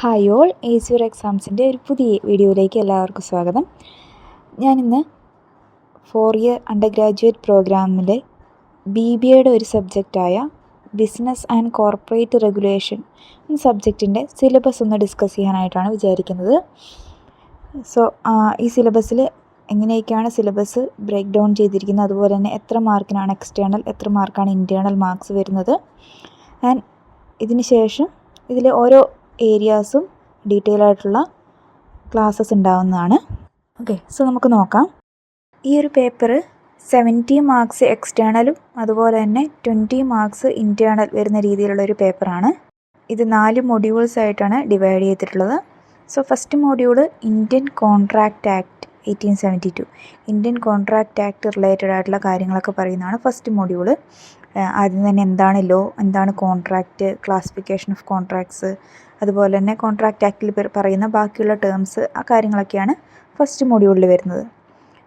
Hi all, ഏസ്യൂർ എക്സാംസിൻ്റെ ഒരു പുതിയ വീഡിയോയിലേക്ക് എല്ലാവർക്കും സ്വാഗതം. ഞാനിന്ന് 4 ഇയർ അണ്ടർ ഗ്രാജുവേറ്റ് പ്രോഗ്രാമിലെ BBAയുടെ ഒരു സബ്ജക്റ്റായ ബിസിനസ് ആൻഡ് കോർപ്പറേറ്റ് റെഗുലേഷൻ എന്ന സബ്ജക്റ്റിൻ്റെ സിലബസ് ഒന്ന് ഡിസ്കസ് ചെയ്യാനായിട്ടാണ് വിചാരിക്കുന്നത്. സോ ഈ സിലബസിൽ എങ്ങനെയൊക്കെയാണ് സിലബസ് ബ്രേക്ക് ഡൗൺ ചെയ്തിരിക്കുന്നത്, അതുപോലെ തന്നെ എത്ര മാർക്കിനാണ് എക്സ്റ്റേണൽ, എത്ര മാർക്കാണ് ഇൻറ്റേർണൽ മാർക്സ് വരുന്നത്, ആൻഡ് ഇതിന് ശേഷം ഇതിൽ ഓരോ ഏരിയാസും ഡീറ്റെയിൽ ആയിട്ടുള്ള ക്ലാസ്സസ് ഉണ്ടാവുന്നതാണ്. ഓക്കെ, സോ നമുക്ക് നോക്കാം. ഈ ഒരു പേപ്പർ 70 മാർക്സ് എക്സ്റ്റേണലും അതുപോലെ തന്നെ 20 മാർക്സ് ഇൻറ്റേർണൽ വരുന്ന രീതിയിലുള്ള ഒരു പേപ്പറാണ്. ഇത് 4 മൊഡ്യൂൾസ് ആയിട്ടാണ് ഡിവൈഡ് ചെയ്തിട്ടുള്ളത്. So first module Indian contract act 1872, Indian contract act related ആയിട്ടുള്ള കാര്യങ്ങളൊക്കെ പറയുന്നതാണ് ഫസ്റ്റ് മൊഡ്യൂള്. ആദ്യം തന്നെ എന്താണ് ലോ, എന്താണ് കോൺട്രാക്റ്റ്, ക്ലാസിഫിക്കേഷൻ ഓഫ് കോൺട്രാക്ട്സ്, അതുപോലെ തന്നെ കോൺട്രാക്റ്റ് ആക്റ്റിൽ പറയുന്ന ബാക്കിയുള്ള ടേംസ്, ആ കാര്യങ്ങളൊക്കെയാണ് ഫസ്റ്റ് മൊഡ്യൂളിൽ വരുന്നത്.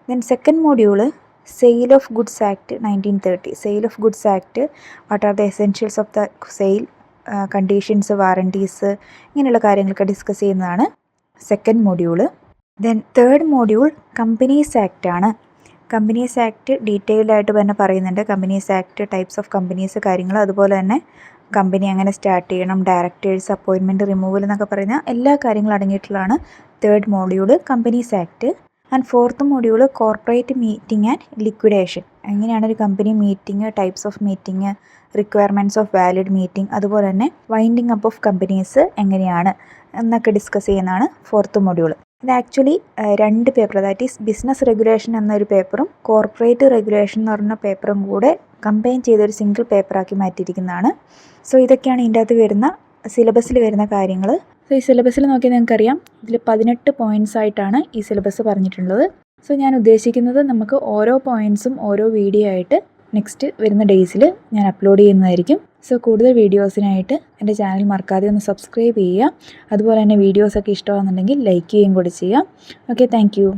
Then second module sale of goods act 1930, sale of goods act, what are the essentials of the sale, conditions, warranties, ഇങ്ങനെയുള്ള കാര്യങ്ങളൊക്കെ ഡിസ്കസ് ചെയ്യുന്നതാണ് second module. Then third module companies act ആണ്. കമ്പനീസ് ആക്ട് ഡീറ്റെയിൽഡ് ആയിട്ട് തന്നെ പറയുന്നുണ്ട്. Companies act, types of companies, കാര്യങ്ങൾ, അതുപോലെ തന്നെ കമ്പനി എങ്ങനെ സ്റ്റാർട്ട് ചെയ്യണം, ഡയറക്ടേഴ്സ് അപ്പോയിൻമെൻറ്റ്, റിമൂവൽ എന്നൊക്കെ പറയുന്ന എല്ലാ കാര്യങ്ങളും അടങ്ങിയിട്ടുള്ളതാണ് third module companies act. And fourth module corporate meeting and liquidation, എങ്ങനെയാണ് ഒരു company meeting, types of meeting, requirements of valid meeting, അതുപോലെ തന്നെ വൈൻഡിങ് അപ്പ് ഓഫ് കമ്പനീസ് എങ്ങനെയാണ് എന്നൊക്കെ ഡിസ്കസ് ചെയ്യുന്നതാണ് ഫോർത്ത് മൊഡ്യൂള്. ഇത് actually 2 paper, that is business regulation എന്നൊരു പേപ്പറും കോർപ്പറേറ്റ് റെഗുലേഷൻ എന്ന് പറഞ്ഞ പേപ്പറും കൂടെ കമ്പൈൻ ചെയ്തൊരു സിംഗിൾ പേപ്പറാക്കി മാറ്റിയിരിക്കുന്നതാണ്. സോ ഇതൊക്കെയാണ് ഇതിൻ്റെ അകത്ത് വരുന്ന സിലബസിൽ വരുന്ന കാര്യങ്ങൾ. സോ ഈ സിലബസിൽ നോക്കിയാൽ നിങ്ങൾക്കറിയാം, ഇതിൽ 18 പോയിൻറ്റ്സ് ആയിട്ടാണ് ഈ സിലബസ് പറഞ്ഞിട്ടുള്ളത്. സോ ഞാൻ ഉദ്ദേശിക്കുന്നത് നമുക്ക് ഓരോ പോയിൻറ്റ്സും ഓരോ വീഡിയോ ആയിട്ട് നെക്സ്റ്റ് വരുന്ന ഡേയ്സിൽ ഞാൻ അപ്ലോഡ് ചെയ്യുന്നതായിരിക്കും. സോ കൂടുതൽ വീഡിയോസിനായിട്ട് എൻ്റെ ചാനൽ മറക്കാതെ ഒന്ന് സബ്സ്ക്രൈബ് ചെയ്യുക. അതുപോലെ തന്നെ വീഡിയോസൊക്കെ ഇഷ്ടമാണെന്നുണ്ടെങ്കിൽ ലൈക്ക് ചെയ്യുകയും കൂടി ചെയ്യുക. Okay, thank you.